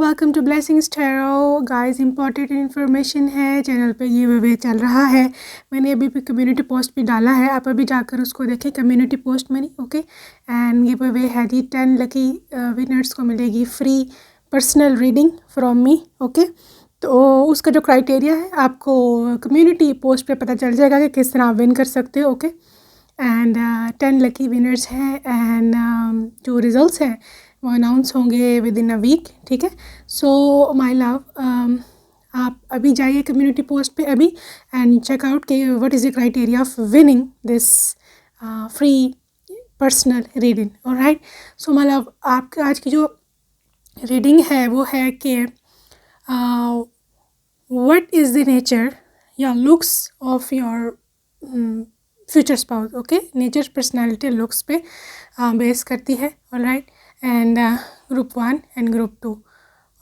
Welcome to blessings tarot guys. Important information है, channel पे ये वे चल रहा है। मैंने अभी भी कम्युनिटी पोस्ट भी डाला है, आप अभी जाकर उसको देखें। कम्युनिटी पोस्ट मैंने ओके। एंड ये वे है जी 10 लकी विनर्स को मिलेगी free personal reading from me okay. तो उसका जो क्राइटेरिया है आपको कम्युनिटी पोस्ट पे पता चल जाएगा कि किस तरह आप विन कर सकते हो ओके। एंड 10 लकी विनर्स हैं एंड जो रिज़ल्ट्स हैं वो अनाउंस होंगे विद इन अ वीक, ठीक है। सो माय लव, आप अभी जाइए कम्युनिटी पोस्ट पे अभी एंड चेक आउट कि what is the criteria of winning this free personal reading, alright. So my love, आपका आज की जो रीडिंग है वो है कि व्हाट इज़ द नेचर या looks of your future spouse okay. Nature personality looks पे बेस करती है, alright. And group 1 and group 2,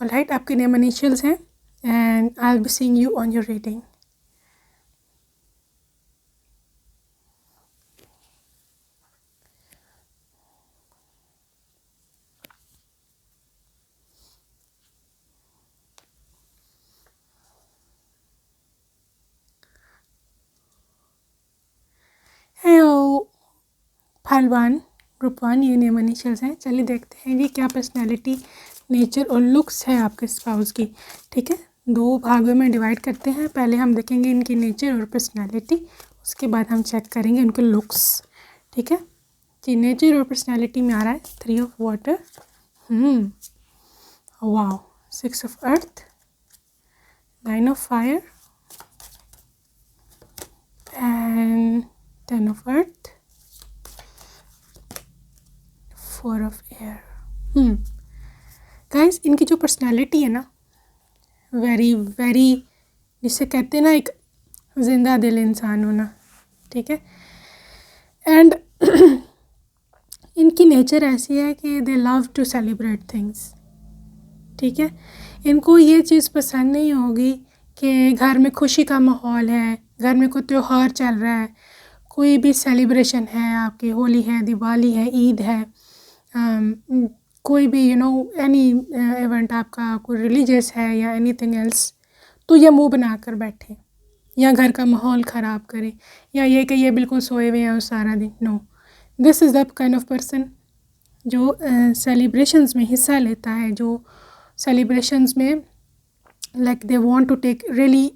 alright. आपके नेम इनिशियल्स हैं and I will be seeing you on your reading. Hello file 1 group 1, ये name initials हैं। चलिए देखते हैं कि क्या पर्सनैलिटी नेचर और लुक्स है आपके स्पाउस की, ठीक है। 2 भागों में डिवाइड करते हैं। पहले हम देखेंगे इनकी नेचर और पर्सनैलिटी, उसके बाद हम चेक करेंगे उनके लुक्स, ठीक है जी। नेचर और पर्सनैलिटी में आ रहा है 3 of water, wow, 6 of earth, 9 of fire and 10 of earth, 4 of air. Guys, इनकी जो पर्सनैलिटी है ना, वेरी वेरी, जिसे कहते हैं ना एक जिंदा दिल इंसान होना, ठीक है। एंड इनकी नेचर ऐसी है कि they love to celebrate things, ठीक है। इनको ये चीज़ पसंद नहीं होगी कि घर में खुशी का माहौल है, घर में कोई त्यौहार चल रहा है, कोई भी सेलिब्रेशन है, आपकी होली है, दिवाली है, ईद है, कोई भी एनी इवेंट आपका कोई रिलीजियस है या एनीथिंग एल्स, तो ये मुंह बना कर बैठे या घर का माहौल ख़राब करे या ये कि ये बिल्कुल सोए हुए हैं सारा दिन। No, this is the kind of person जो सेलिब्रेशंस में हिस्सा लेता है, जो सेलिब्रेशंस में like they want to take really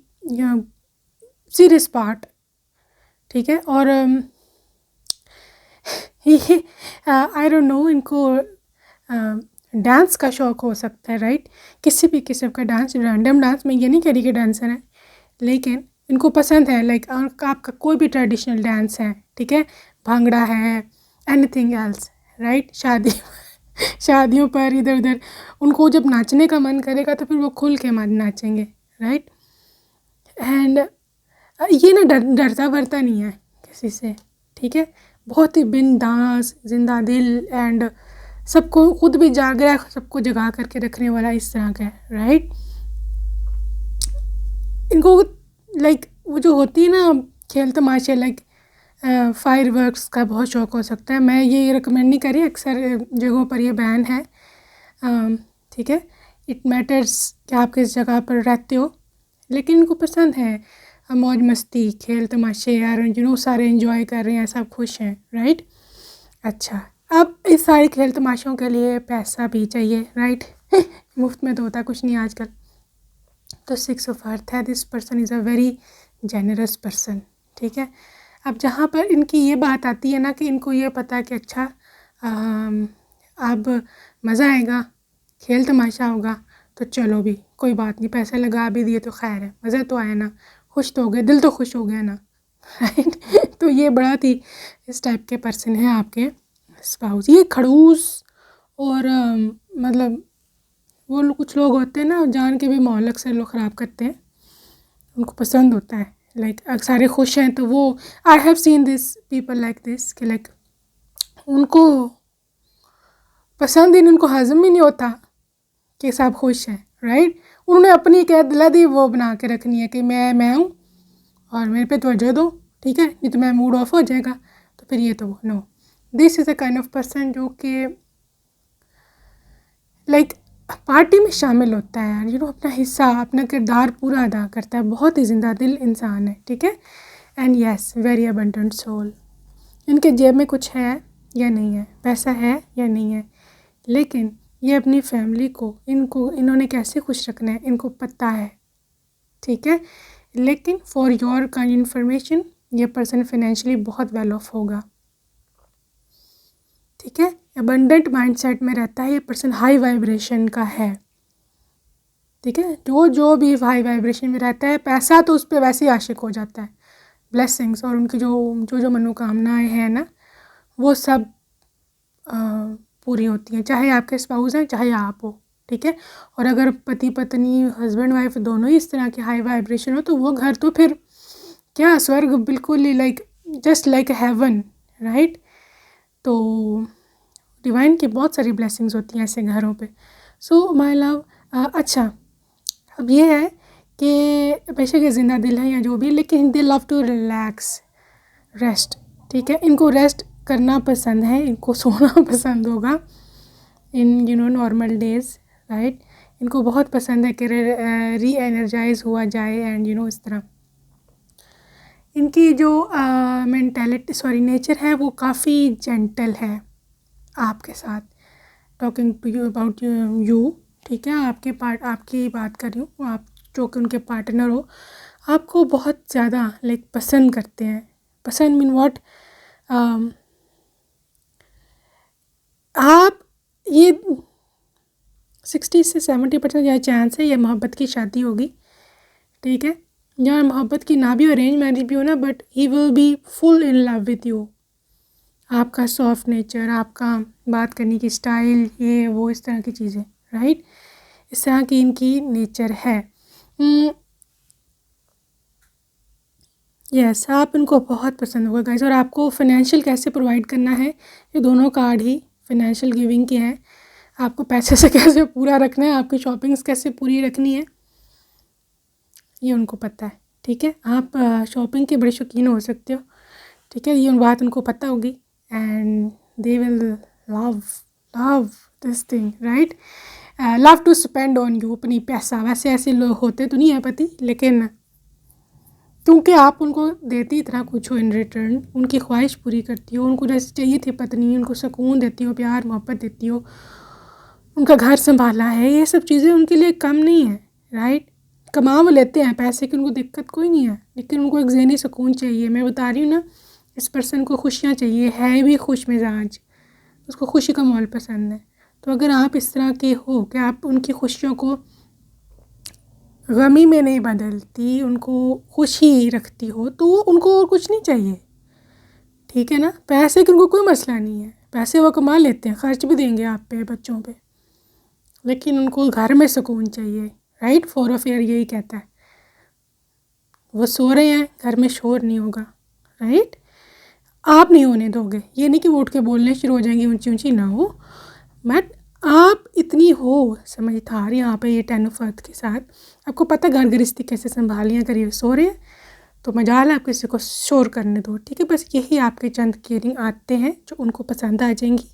serious part, ठीक है। और ये आई डोंट नो, इनको डांस का शौक़ हो सकता है, राइट। किसी भी किस्म का डांस, रैंडम डांस, मैं ये नहीं कह रही कि डांसर है, लेकिन इनको पसंद है लाइक आपका कोई भी ट्रेडिशनल डांस है, ठीक है, भांगड़ा है, एनीथिंग एल्स, राइट। शादियों पर इधर उधर उनको जब नाचने का मन करेगा तो फिर वो खुल के नाचेंगे, राइट। एंड ये ना डरता वरता नहीं है किसी से, ठीक है। बहुत ही बिंदास, जिंदा दिल एंड सबको खुद भी जाग रहा है, सबको जगा करके रखने वाला इस तरह का है, राइट। इनको लाइक वो जो होती है ना खेल तमाशे, लाइक फायर वर्क्स का बहुत शौक़ हो सकता है। मैं ये रिकमेंड नहीं करी, अक्सर जगहों पर ये बैन है, ठीक है। इट मैटर्स कि आप किस जगह पर रहते हो, लेकिन इनको पसंद है मौज मस्ती, खेल तमाशे, यार सारे एंजॉय कर रहे हैं, सब खुश हैं, राइट। अच्छा, अब इस सारे खेल तमाशों के लिए पैसा भी चाहिए, राइट। मुफ्त में तो होता कुछ नहीं आजकल। तो 6 ऑफ अर्थ है, this person is a very generous person, ठीक है। अब जहाँ पर इनकी ये बात आती है ना कि इनको ये पता है कि अच्छा अब मज़ा आएगा, खेल तमाशा होगा, तो चलो भी कोई बात नहीं, पैसे लगा भी दिए तो खैर है, मज़ा तो आया ना, खुश तो हो गए, दिल तो खुश हो गया ना, राइट। तो ये बड़ा ही इस टाइप के पर्सन है आपके स्पाउस। ये खड़ूस और मतलब वो कुछ लोग होते हैं ना, जान के भी माहौल अक्सर लोग ख़राब करते हैं, उनको पसंद होता है लाइक सारे खुश हैं तो वो, I have seen this people like this कि लाइक उनको पसंद ही नहीं, उनको हज़म ही नहीं होता कि सब खुश हैं, राइट। उन्होंने अपनी क्या दिलादी वो बना के रखनी है कि मैं हूँ और मेरे पे तवज्जो दो, ठीक है, नहीं तो मेरा मूड ऑफ हो जाएगा। तो फिर ये तो no, this is a kind of person जो कि लाइक पार्टी में शामिल होता है यार, अपना हिस्सा, अपना किरदार पूरा अदा करता है, बहुत ही जिंदा दिल इंसान है, ठीक है। And yes, very abundant soul. इनके जेब में कुछ है या नहीं है, पैसा है या नहीं है, लेकिन ये अपनी फैमिली को, इन्होंने कैसे खुश रखना है इनको पता है, ठीक है। लेकिन फॉर योर काइंड इन्फॉर्मेशन, ये पर्सन फाइनेंशियली बहुत वेल ऑफ होगा, ठीक है। अबंडेंट माइंडसेट में रहता है ये पर्सन, हाई वाइब्रेशन का है, ठीक है। जो भी हाई वाइब्रेशन में रहता है, पैसा तो उस पर वैसे ही आशिक हो जाता है। ब्लेसिंग्स और उनकी जो मनोकामनाएं हैं ना, वो सब पूरी होती हैं, चाहे आपके स्पाउस हैं चाहे आप हो, ठीक है। और अगर पति पत्नी, हस्बैंड वाइफ दोनों ही इस तरह के हाई वाइब्रेशन हो, तो वो घर तो फिर क्या स्वर्ग, बिल्कुल ही like just like heaven, right. तो डिवाइन की बहुत सारी ब्लेसिंग्स होती हैं ऐसे घरों पे। सो माय लव, अच्छा अब ये है कि बेशक ये जिंदा दिल है या जो भी, लेकिन they love to relax, rest, ठीक है। इनको रेस्ट करना पसंद है, इनको सोना पसंद होगा इन नॉर्मल डेज, राइट। इनको बहुत पसंद है कि री एनर्जाइज हुआ जाए एंड इस तरह। इनकी जो मेंटालिटी नेचर है वो काफ़ी जेंटल है आपके साथ, talking to you about you, ठीक है। आपकी बात कर रही हूँ, आप जो कि उनके पार्टनर हो, आपको बहुत ज़्यादा लाइक पसंद करते हैं। पसंद मीन व्हाट, आप ये 60 से 70% यह चांस है ये मोहब्बत की शादी होगी, ठीक है। या मोहब्बत की ना भी, अरेंज मैरिज भी हो ना, but he will be full in love with you. आपका सॉफ्ट नेचर, आपका बात करने की स्टाइल, ये वो इस तरह की चीज़ें, राइट। इस तरह की इनकी नेचर है। यस, आप इनको बहुत पसंद होगा गाइस। और आपको फाइनेंशियल कैसे प्रोवाइड करना है, ये दोनों कार्ड ही फाइनेंशियल गिविंग के हैं। आपको पैसे से कैसे पूरा रखना है, आपकी शॉपिंग्स कैसे पूरी रखनी है, ये उनको पता है, ठीक है। आप शॉपिंग के बड़े शौकीन हो सकते हो, ठीक है, ये बात उनको पता होगी and they will love love this thing, right. Love to spend on you, अपनी पैसा। वैसे ऐसे लोग होते तो नहीं है पति, लेकिन क्योंकि आप उनको देती इतना कुछ हो इन रिटर्न, उनकी ख्वाहिश पूरी करती हो, उनको जैसे चाहिए थी पत्नी, उनको सुकून देती हो, प्यार मोहब्बत देती हो, उनका घर संभाला है, ये सब चीज़ें उनके लिए कम नहीं है, राइट। कमा वो लेते हैं पैसे की, उनको दिक्कत कोई नहीं है, लेकिन उनको एक ज़हनी सुकून चाहिए। मैं बता रही हूँ ना, इस पर्सन को खुशियाँ चाहिए, है भी खुश मिजाज, उसको खुशी का माहौल पसंद है। तो अगर आप इस तरह के हो कि आप उनकी खुशियों को गमी में नहीं बदलती, उनको खुशी रखती हो, तो उनको और कुछ नहीं चाहिए, ठीक है ना। पैसे की उनको कोई मसला नहीं है, पैसे वो कमा लेते हैं, खर्च भी देंगे आप पे, बच्चों पे, लेकिन उनको घर में सुकून चाहिए, राइट। फोर ऑफ एयर यही कहता है, वो सो रहे हैं, घर में शोर नहीं होगा, राइट। आप नहीं होने दोगे, ये नहीं कि वो उठ के बोलने शुरू हो जाएंगी ऊंची ऊंची, ना हो, बट आप इतनी हो समझदार यहाँ पे ये 10 ऑफ अर्थ के साथ, आपको पता घर गृहस्थी कैसे संभालनी है। अगर ये सो रहे हैं तो मजाल आप किसी को शोर करने दो, ठीक है। बस यही आपके चंद केयरिंग आते हैं जो उनको पसंद आ जाएंगी,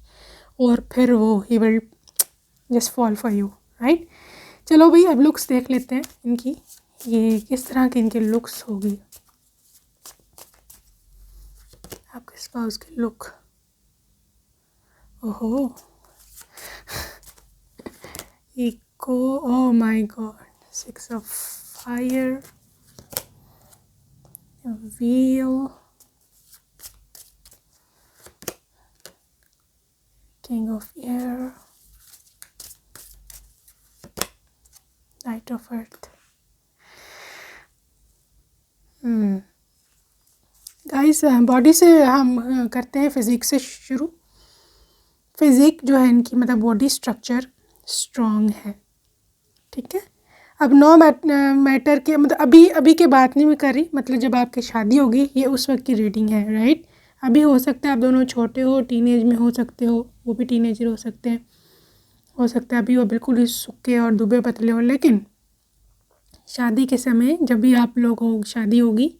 और फिर वो he will just fall for you, right. चलो भाई, अब लुक्स देख लेते हैं इनकी, ये किस तरह की इनकी लुक्स होगी, आपके स्पाउस की लुक। ओहो, इको, oh my god, 6 of fire, wheel, king of air, knight of earth। Guys, body से हम करते हैं फिजिक से शुरू। फिजिक जो है इनकी, मतलब बॉडी स्ट्रक्चर स्ट्रॉन्ग है, ठीक है। अब नो मैटर के, मतलब अभी के बात नहीं मैं कर रही, मतलब जब आपकी शादी होगी, ये उस वक्त की रीडिंग है, राइट। अभी हो सकता है आप दोनों छोटे हो, टीनेज में हो सकते हो, वो भी टीनेजर हो सकते हैं, हो सकता है अभी वो बिल्कुल ही सूखे और दुबे पतले हो, लेकिन शादी के समय जब भी आप लोगों की शादी होगी,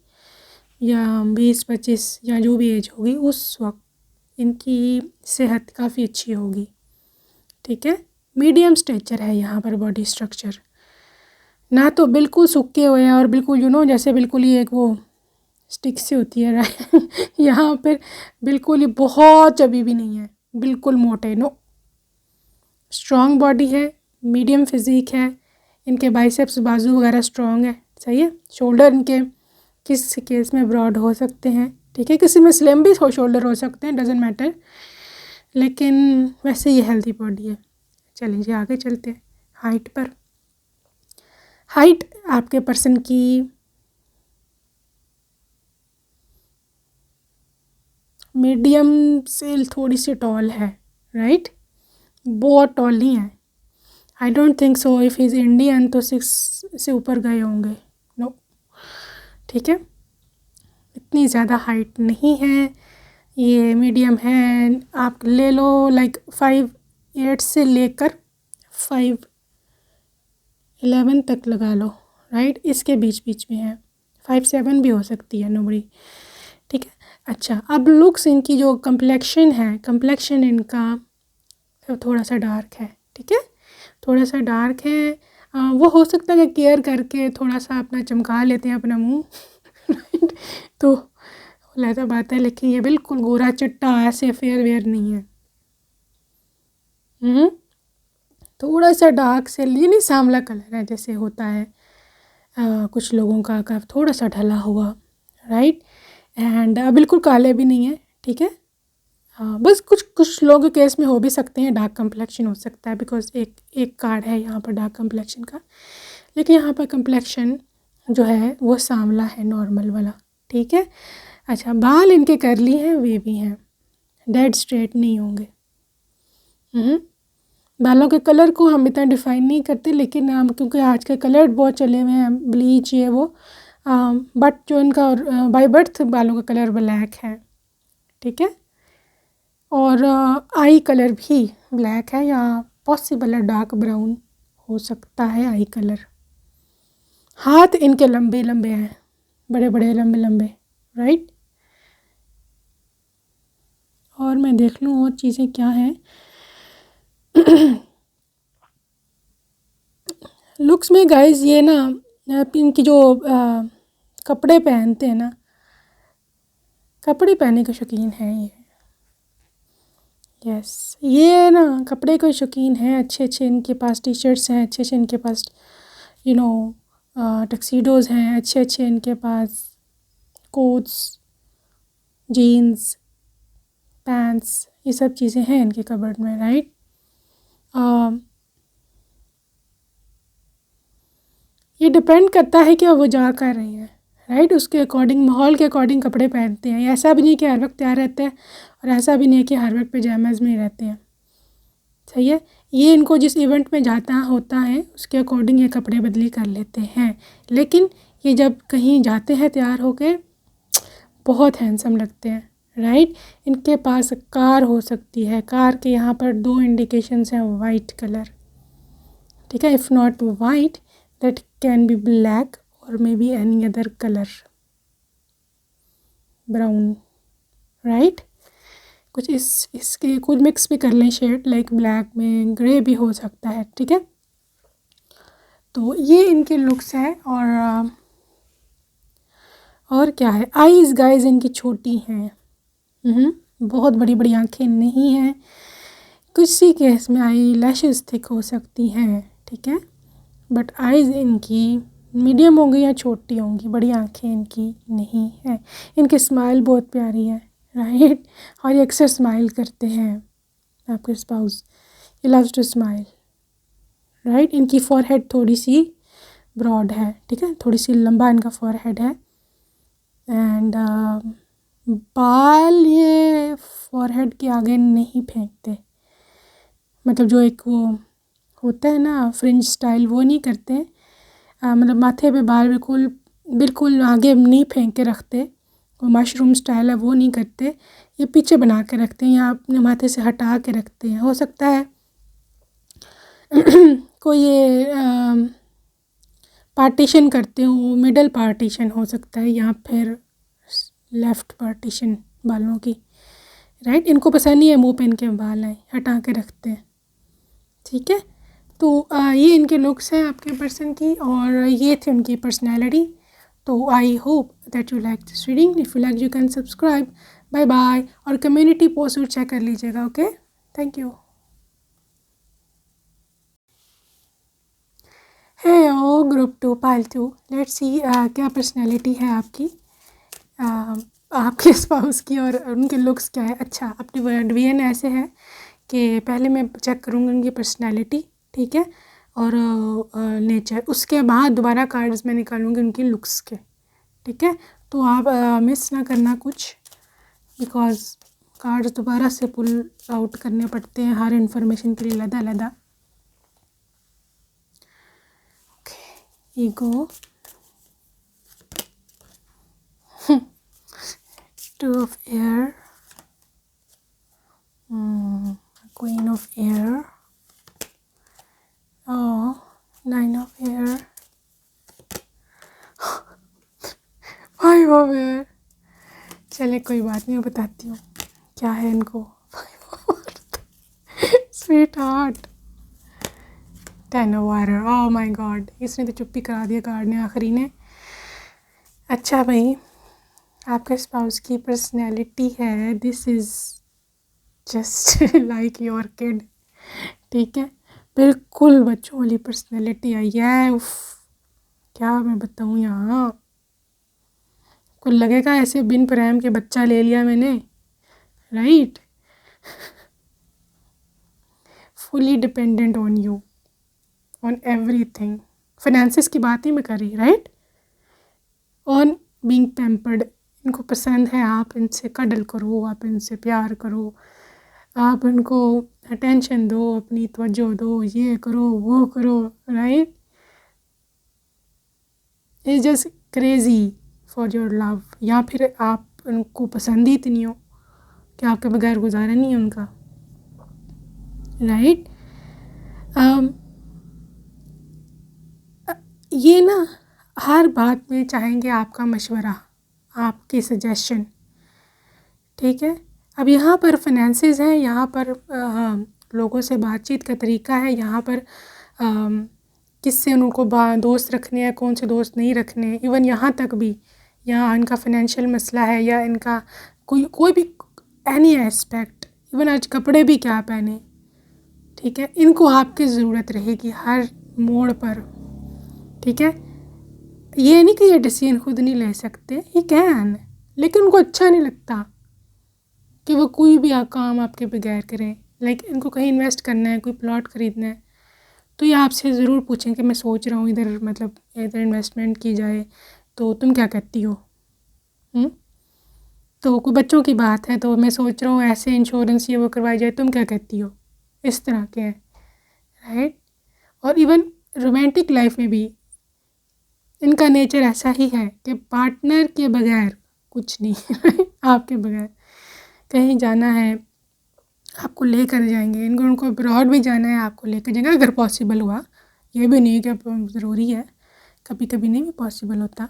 या 20-25 या जो भी एज होगी, उस वक्त इनकी सेहत काफ़ी अच्छी होगी, ठीक है। मीडियम स्ट्रेचर है यहाँ पर बॉडी स्ट्रक्चर, ना तो बिल्कुल सूखे हुए हैं और बिल्कुल जैसे बिल्कुल ही एक वो स्टिक सी होती है राइट यहाँ पर बिल्कुल ही बहुत चबी भी नहीं है, बिल्कुल मोटे, नो। स्ट्रॉन्ग बॉडी है, मीडियम फिजिक है, इनके बाइसेप्स बाजू वगैरह स्ट्रॉन्ग है, सही है। शोल्डर इनके किस केस में ब्रॉड हो सकते हैं, ठीक है, किसी में स्लिम भी शोल्डर हो सकते हैं, डजेंट मैटर, लेकिन वैसे ये हेल्दी बॉडी है। चलिए आगे चलते हैं हाइट पर। हाइट आपके पर्सन की मीडियम से थोड़ी सी टॉल है, राइट, बहुत टॉल नहीं है। I don't think so if is Indian तो 6 से ऊपर गए होंगे, नो, ठीक है, इतनी ज़्यादा हाइट नहीं है, ये मीडियम है। आप ले लो लाइक 5'8" से लेकर 5'11" तक लगा लो, राइट, इसके बीच बीच में है, 5'7" भी हो सकती है, नोबड़ी, ठीक है। अच्छा, अब लुक्स इनकी जो कम्प्लेक्शन है, कम्प्लेक्शन इनका थोड़ा सा डार्क है, ठीक है, थोड़ा सा डार्क है। वो हो सकता है कि केयर करके थोड़ा सा अपना चमका लेते हैं अपना मुंह राइट, तो लहदा बात है, लेकिन ये बिल्कुल गोरा चिट्टा ऐसे फेयर वेयर नहीं है। थोड़ा सा डार्क से, ये नहीं सांवला कलर है जैसे होता है कुछ लोगों का थोड़ा सा ढला हुआ, राइट, एंड बिल्कुल काले भी नहीं है, ठीक है। बस कुछ लोगों के केस में हो भी सकते हैं, डार्क कम्प्लेक्शन हो सकता है, बिकॉज एक कार्ड है यहाँ पर डार्क कम्प्लेक्शन का, लेकिन यहाँ पर कम्प्लेक्शन जो है वो सांवला है, नॉर्मल वाला, ठीक है। अच्छा, बाल इनके करली हैं, वेवी हैं, डेड स्ट्रेट नहीं होंगे। बालों के कलर को हम इतना डिफाइन नहीं करते, लेकिन हम क्योंकि आज के कलर बहुत चले हुए हैं, ब्लीच ये वो, बट जो इनका बाय बर्थ बालों का कलर ब्लैक है, ठीक है, और आई कलर भी ब्लैक है, या पॉसिबल है डार्क ब्राउन हो सकता है आई कलर। हाथ इनके लंबे लंबे हैं, बड़े बड़े लंबे लंबे, राइट। और मैं देख लूँ और चीज़ें क्या हैं लुक्स में गाइस, ये ना इनकी जो कपड़े पहनते हैं ना, कपड़े पहनने के शौकीन हैं ये, यस, ये ना कपड़े के शौकीन हैं, अच्छे अच्छे इनके पास टी शर्ट्स हैं, अच्छे अच्छे इनके पास टक्सीडोज़ हैं, अच्छे अच्छे इनके पास कोट्स, जीन्स, पैंट्स, ये सब चीज़ें हैं इनके कबर्ड में, राइट। ये डिपेंड करता है कि वो जा कर रही हैं, राइट, उसके अकॉर्डिंग, माहौल के अकॉर्डिंग कपड़े पहनते हैं। ऐसा भी नहीं कि हर वक्त तैयार रहते हैं, और ऐसा भी नहीं कि हर वक्त पैजामाज में रहते हैं, सही है। ये इनको जिस इवेंट में जाता होता है उसके अकॉर्डिंग ये कपड़े बदली कर लेते हैं, लेकिन ये जब कहीं जाते हैं तैयार होके बहुत हैंडसम लगते हैं, राइट। इनके पास कार हो सकती है, कार के यहाँ पर 2 इंडिकेशंस हैं, वाइट कलर, ठीक है, if not white that can be black और may be any other colour, brown, right, कुछ इसके कुछ मिक्स भी कर लें शेड, लाइक ब्लैक में ग्रे भी हो सकता है, ठीक है। तो ये इनके लुक्स है, और क्या है, आईज़ गाइज इनकी छोटी हैं, बहुत बड़ी बड़ी आंखें नहीं हैं, किसी केस में आई लैशेस थिक हो सकती हैं, ठीक है, बट आईज़ इनकी मीडियम होंगी या छोटी होंगी, बड़ी आंखें इनकी नहीं है। इनकी स्माइल बहुत प्यारी है, राइट, और ये अक्सर स्माइल करते हैं, आपके स्पाउस, ये लव्स टू स्माइल, राइट। इनकी फॉरहेड थोड़ी सी ब्रॉड है, ठीक है, थोड़ी सी लंबा इनका फॉरहेड है, एंड बाल ये फॉरहेड के आगे नहीं फेंकते, मतलब जो एक वो होता है ना फ्रिंज स्टाइल, वो नहीं करते, मतलब माथे पे बाल बिल्कुल बिल्कुल आगे नहीं फेंक के रखते, वो मशरूम स्टाइल है वो नहीं करते, ये पीछे बना के रखते हैं या अपने माथे से हटा के रखते हैं। हो सकता है कोई ये पार्टीशन करते हो, मिडल पार्टीशन हो सकता है, या फिर लेफ़्ट पार्टीशन बालों की, राइट। इनको पसंद नहीं है मुँह पे इनके बाल आए, हटा के रखते हैं, ठीक है। तो ये इनके लुक्स हैं आपके पर्सन की, और ये थी उनकी पर्सनैलिटी। तो I hope that you like this reading. If you like you can subscribe. Bye bye. और कम्युनिटी पोस्ट चेक कर लीजिएगा। Okay, thank you. हे ओ ग्रुप 2 पालतू, लेट्स सी क्या पर्सनैलिटी है आपकी, आपके स्पाउस की, और उनके लुक्स क्या है। अच्छा, अपनी वर्डियन ऐसे है कि पहले मैं चेक करूँगी उनकी पर्सनैलिटी, ठीक है, और नेचर, उसके बाद दोबारा कार्ड्स मैं निकालूंगी उनकी लुक्स के, ठीक है। तो आप मिस ना करना कुछ, बिकॉज कार्ड्स दोबारा से पुल आउट करने पड़ते हैं हर इन्फॉर्मेशन के लिए अलग अलग। Okay, ego, two of air, queen of air, nine of air, five of air. चले कोई बात नहीं, मैं बताती हूँ क्या है इनको। Sweet heart, ten of water. Oh my God, इसने तो चुप्पी करा दिया कार्ड ने, आखिरी ने। अच्छा भाई, आपके स्पाउस की पर्सनैलिटी है, this is just like your kid, ठीक है। बिल्कुल बच्चों वाली पर्सनैलिटी आई है। उफ, क्या मैं बताऊँ यहाँ, को लगेगा ऐसे बिन प्रेम के बच्चा ले लिया मैंने, right. Fully dependent on you, on everything. Finances की बात ही मैं कर रही, राइट। ऑन बीइंग पैम्पर्ड, इनको पसंद है आप इनसे कडल करो, आप इनसे प्यार करो, आप इनको अटेंशन दो, अपनी तवज्जो दो, ये करो वो करो, right. It's just crazy for your love, या फिर आप उनको पसंद ही इतनी हो कि आपके बगैर गुजारा नहीं है उनका, राइट। ये ना हर बात में चाहेंगे आपका मशवरा, आपकी सजेशन, ठीक है। अब यहाँ पर फाइनेंसेस हैं, यहाँ पर लोगों से बातचीत का तरीका है, यहाँ पर किससे उनको दोस्त रखने हैं, कौन से दोस्त नहीं रखने, इवन यहाँ तक भी, यहाँ इनका फाइनेंशियल मसला है, या इनका कोई भी एनी एस्पेक्ट, इवन आज कपड़े भी क्या पहने, ठीक है, इनको आपकी ज़रूरत रहेगी हर मोड़ पर, ठीक है। ये नहीं कि ये डिसीजन खुद नहीं ले सकते, ये कैन, लेकिन उनको अच्छा नहीं लगता कि वो कोई भी काम आपके बगैर करें। लाइक इनको कहीं इन्वेस्ट करना है, कोई प्लॉट ख़रीदना है, तो ये आपसे ज़रूर पूछें कि मैं सोच रहा हूँ इधर, मतलब इधर इन्वेस्टमेंट की जाए, तो तुम क्या कहती हो। तो कोई बच्चों की बात है, तो मैं सोच रहा हूँ ऐसे इंश्योरेंस ये वो करवाई जाए, तुम क्या कहती हो, इस तरह के हैं, राइट। और इवन रोमांटिक लाइफ में भी इनका नेचर ऐसा ही है कि पार्टनर के बगैर कुछ नहीं। आपके बगैर कहीं जाना है आपको लेकर जाएंगे, उनको अब्रॉड भी जाना है आपको लेकर जाएंगे, अगर पॉसिबल हुआ। ये भी नहीं कि ज़रूरी है, कभी कभी नहीं भी पॉसिबल होता,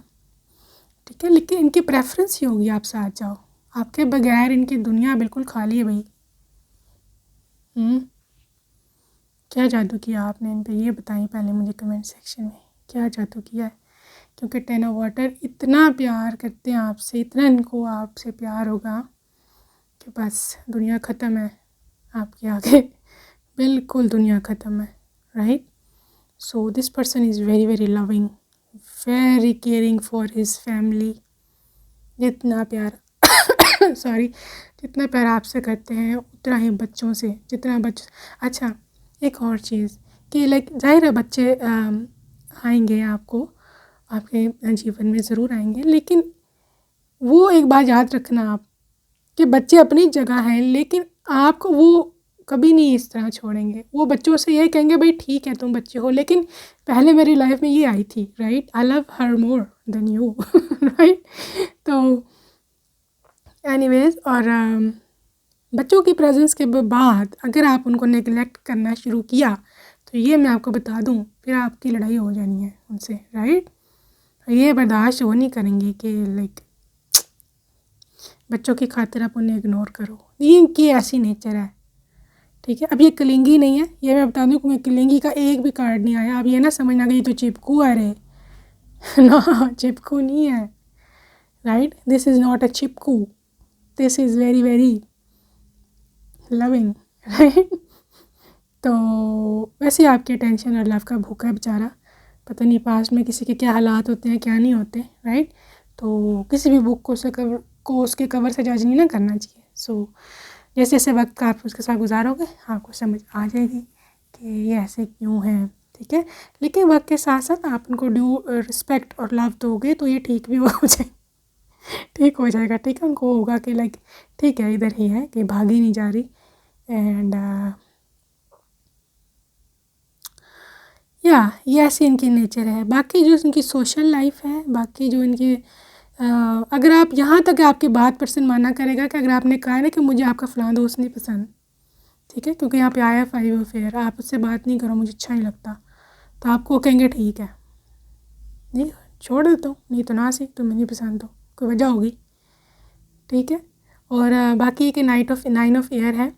ठीक है। लेकिन इनकी प्रेफरेंस ही होगी आप साथ जाओ, आपके बगैर इनकी दुनिया बिल्कुल खाली है भाई। क्या जादू किया आपने इन पे, ये बताइए पहले मुझे कमेंट सेक्शन में, क्या जादू किया है। क्योंकि टेन ऑफ वाटर इतना प्यार करते हैं आपसे, इतना इनको आपसे प्यार होगा कि बस दुनिया ख़त्म है आपके आगे, बिल्कुल दुनिया ख़त्म है, right. So this person is very very loving, very caring for his family. जितना प्यार सॉरी, जितना प्यार आपसे करते हैं उतना ही बच्चों से, अच्छा, एक और चीज़ कि लाइक जाहिर है बच्चे आएंगे आपके जीवन में ज़रूर आएंगे, लेकिन वो एक बात याद रखना आप कि बच्चे अपनी जगह हैं, लेकिन आपको वो कभी नहीं इस तरह छोड़ेंगे। वो बच्चों से ये कहेंगे भाई ठीक है तुम बच्चे हो, लेकिन पहले मेरी लाइफ में ये आई थी, right, I love her more than you, right. तो एनीवेज, और बच्चों की प्रेजेंस के बाद अगर आप उनको नेगलेक्ट करना शुरू किया, तो ये मैं आपको बता दूं फिर आपकी लड़ाई हो जानी है उनसे, राइट। ये बर्दाश्त वो नहीं करेंगे कि लाइक बच्चों की खातिर आप उन्हें इग्नोर करो, इनकी ऐसी नेचर है, ठीक है। अब ये कलिंगी नहीं है, ये मैं बता दूँ कि कलिंगी का एक भी कार्ड नहीं आया। अब ये ना समझना कि ये तो चिपकू है रे ना, चिपकू नहीं है, right, this is not a चिपकू, this is very very loving, right. तो वैसे आपके टेंशन और लव का भूखा है बेचारा, पता नहीं पास्ट में किसी के क्या हालात होते हैं क्या नहीं होते, राइट। तो किसी भी बुक को उसके कवर से जज नहीं ना करना चाहिए। सो जैसे जैसे वक्त का आप उसके साथ गुजारोगे आपको समझ आ जाएगी कि ये ऐसे क्यों है, ठीक है। लेकिन वक्त के साथ साथ आप उनको ड्यू रिस्पेक्ट और लव दोगे तो ये ठीक भी हो जाए, ठीक हो जाएगा, ठीक है। उनको होगा कि लाइक ठीक है इधर ही है, कि भागी नहीं जा रही। एंड या ये ऐसी इनकी नेचर है। बाकी जो इनकी सोशल लाइफ है, बाकी जो इनकी अगर आप यहाँ तक आपकी बात पर्सन माना करेगा कि अगर आपने कहा है ना कि मुझे आपका फ़लाँ दोस्त नहीं पसंद, ठीक है, क्योंकि यहाँ पे आया 5 अफेयर, आप उससे बात नहीं करो, मुझे अच्छा नहीं लगता, तो आपको कहेंगे ठीक है, नहीं छोड़ देता हूँ, नहीं तो ना सही, तुम्हें नहीं पसंद तो कोई वजह होगी, ठीक है। और बाकी कि 9 ऑफ एयर है,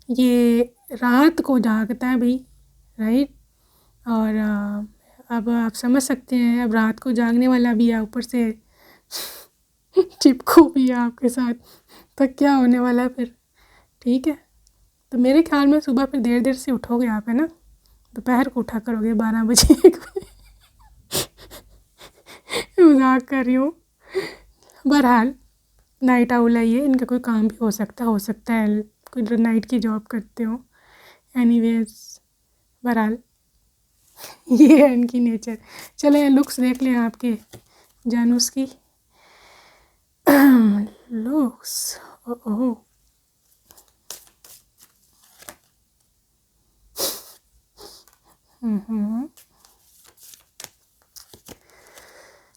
ये रात को जागता है भाई, राइट। और अब आप समझ सकते हैं, अब रात को जागने वाला भी है, ऊपर से चिपकू भी है आपके साथ, तो क्या होने वाला है फिर, ठीक है। तो मेरे ख्याल में सुबह फिर देर से उठोगे आप, है ना, दोपहर को उठा करोगे 12 बजे 1 बजे मजाक कर रही हूँ। बहरहाल नाइट आउल है ये, इनका कोई काम भी हो सकता है कोई नाइट की जॉब करते हो, एनीवेज बहरहाल ये है इनकी नेचर। चले लुक्स देख लें आपके जानूस की looks. Oh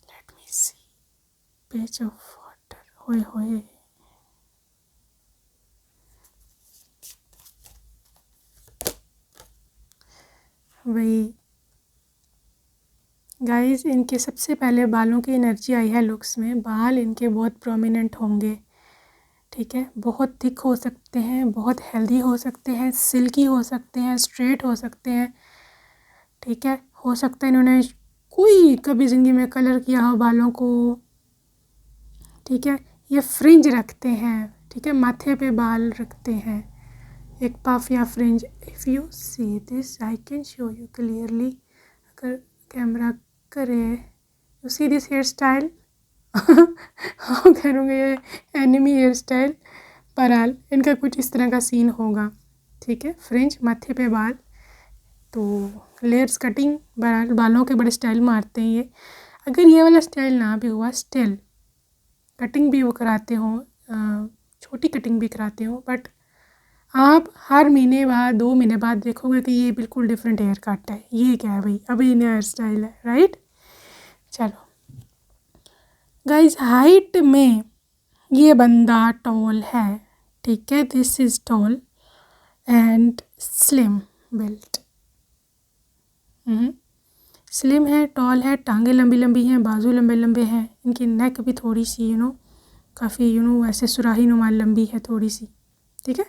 let me see, page of water, होए होए, वही गाइस, इनके सबसे पहले बालों की एनर्जी आई है लुक्स में। बाल इनके बहुत प्रोमिनेंट होंगे, ठीक है, बहुत थिक हो सकते हैं, बहुत हेल्दी हो सकते हैं, सिल्की हो सकते हैं, स्ट्रेट हो सकते हैं, ठीक है। हो सकता है इन्होंने कोई कभी ज़िंदगी में कलर किया हो बालों को, ठीक है। ये फ्रिंज रखते हैं, ठीक है, माथे पे बाल रखते हैं, एक पफ या fringe. If you see this I can show you clearly, अगर कैमरा करे, you see this hair style हाँ करूँगे ये एनिमी हेयर स्टाइल। बहरहाल इनका कुछ इस तरह का सीन होगा, ठीक है, फ्रिंज, माथे पे बाल, तो लेयर्स कटिंग, बहरहाल बालों के बड़े स्टाइल मारते हैं ये। अगर ये वाला स्टाइल ना भी हुआ, स्टिल कटिंग भी वो कराते हो, छोटी कटिंग भी कराते हो, बट आप हर महीने बाद 2 महीने बाद देखोगे कि ये बिल्कुल डिफरेंट हेयर कट है। ये क्या है भाई, अभी नया हेयर स्टाइल है, राइट। चलो गाइस, हाइट में ये बंदा टॉल है, ठीक है, this is tall and slim built, slim है, टॉल है, टांगे लंबी लंबी हैं, बाजू लंबे लंबे हैं, इनकी नेक भी थोड़ी सी काफ़ी ऐसे सुराही नुमा लंबी है थोड़ी सी, ठीक है।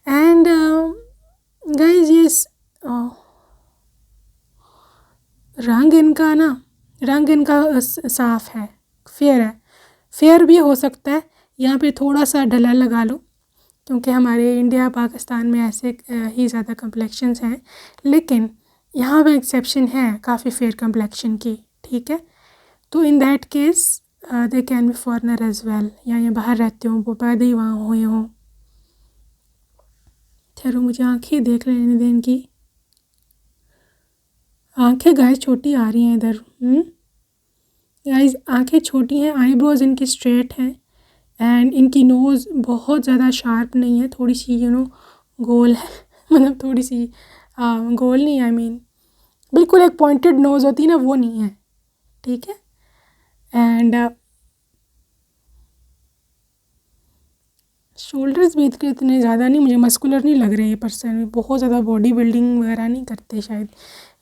एंड गाइस ये रंग इनका साफ़ है, फेयर है, फेयर भी हो सकता है, यहाँ पे थोड़ा सा ढला लगा लो, क्योंकि हमारे इंडिया पाकिस्तान में ऐसे ही ज़्यादा कम्प्लेक्शंस हैं, लेकिन यहाँ पे एक्सेप्शन है काफ़ी फेयर कम्प्लेक्शन की, ठीक है। तो in that case they can be foreigner as well, या ये बाहर रहते हों, वो पैदा ही वहाँ हुए हों। ठहरो मुझे आँखें देख लेने दें इनकी, आँखें गाइस छोटी आ रही हैं इधर, गाइस आँखें छोटी हैं, आईब्रोज इनकी स्ट्रेट हैं, एंड इनकी नोज़ बहुत ज़्यादा शार्प नहीं है, थोड़ी सी गोल है मतलब थोड़ी सी गोल नहीं, आई मीन बिल्कुल एक पॉइंटेड नोज़ होती है ना, वो नहीं है, ठीक है। एंड शोल्डर्स भी इतने ज़्यादा नहीं, मुझे मस्कुलर नहीं लग रहे ये पर्सन, बहुत ज़्यादा बॉडी बिल्डिंग वगैरह नहीं करते शायद,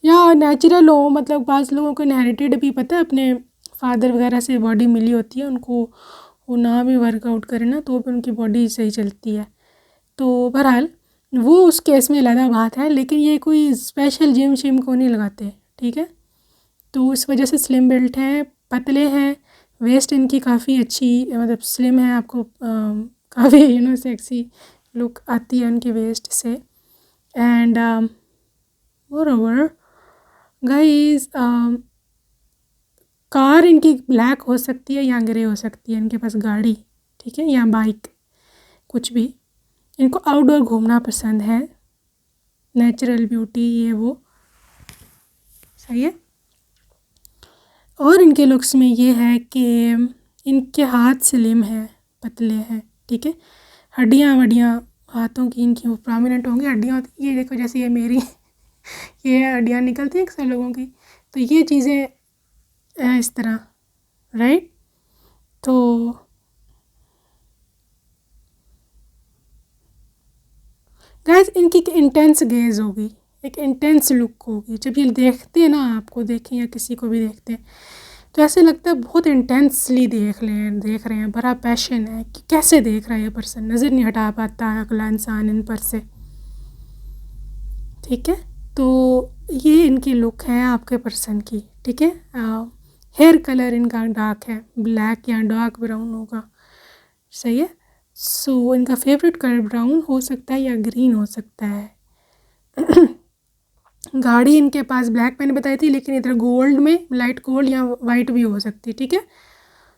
या नेचुरल हो, मतलब बाज़ लोगों को इनहेरिटेड भी पता है, अपने फादर वगैरह से बॉडी मिली होती है उनको, वो ना भी वर्कआउट करें ना तो भी उनकी बॉडी सही चलती है। तो बहरहाल वो उस केस में अलग बात है, लेकिन ये कोई स्पेशल जिम शिम को नहीं लगाते, ठीक है। तो इस वजह से स्लिम बिल्ट हैं, पतले हैं, वेस्ट इनकी काफ़ी अच्छी मतलब स्लिम है, आपको काफ़ी सेक्सी लुक आती है उनकी वेस्ट से। एंड मोरओवर गाइस, कार इनकी ब्लैक हो सकती है या ग्रे हो सकती है, इनके पास गाड़ी, ठीक है, या बाइक, कुछ भी। इनको आउटडोर घूमना पसंद है, नेचुरल ब्यूटी ये वो, सही है। और इनके लुक्स में ये है कि इनके हाथ स्लिम हैं, पतले हैं, ठीक है। हड्डियाँ वड्डियाँ हाथों की इनकी वो प्रोमिनेंट होंगी, हड्डियाँ होती, ये देखो जैसे ये मेरी ये हड्डियाँ निकलती हैं अक्सर लोगों की, तो ये चीज़ें हैं इस तरह, राइट। तो गाइस इनकी एक इंटेंस गेज़ होगी, एक इंटेंस लुक होगी, जब ये देखते हैं ना, आपको देखें या किसी को भी देखते हैं तो ऐसे लगता है बहुत इंटेंसली देख रहे हैं, बड़ा पैशन है कि कैसे देख रहा है ये पर्सन, नज़र नहीं हटा पाता है अगला इंसान इन पर से, ठीक है। तो ये इनकी लुक है आपके पर्सन की, ठीक है। हेयर कलर इनका डार्क है, ब्लैक या डार्क ब्राउन होगा, सही है। सो इनका फेवरेट कलर ब्राउन हो सकता है या ग्रीन हो सकता है। गाड़ी इनके पास ब्लैक मैंने बताई थी, लेकिन इधर गोल्ड में लाइट गोल्ड या वाइट भी हो सकती है, ठीक है।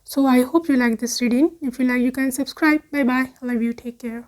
So I hope you like this reading, if you like you can subscribe, bye bye, love you, take care.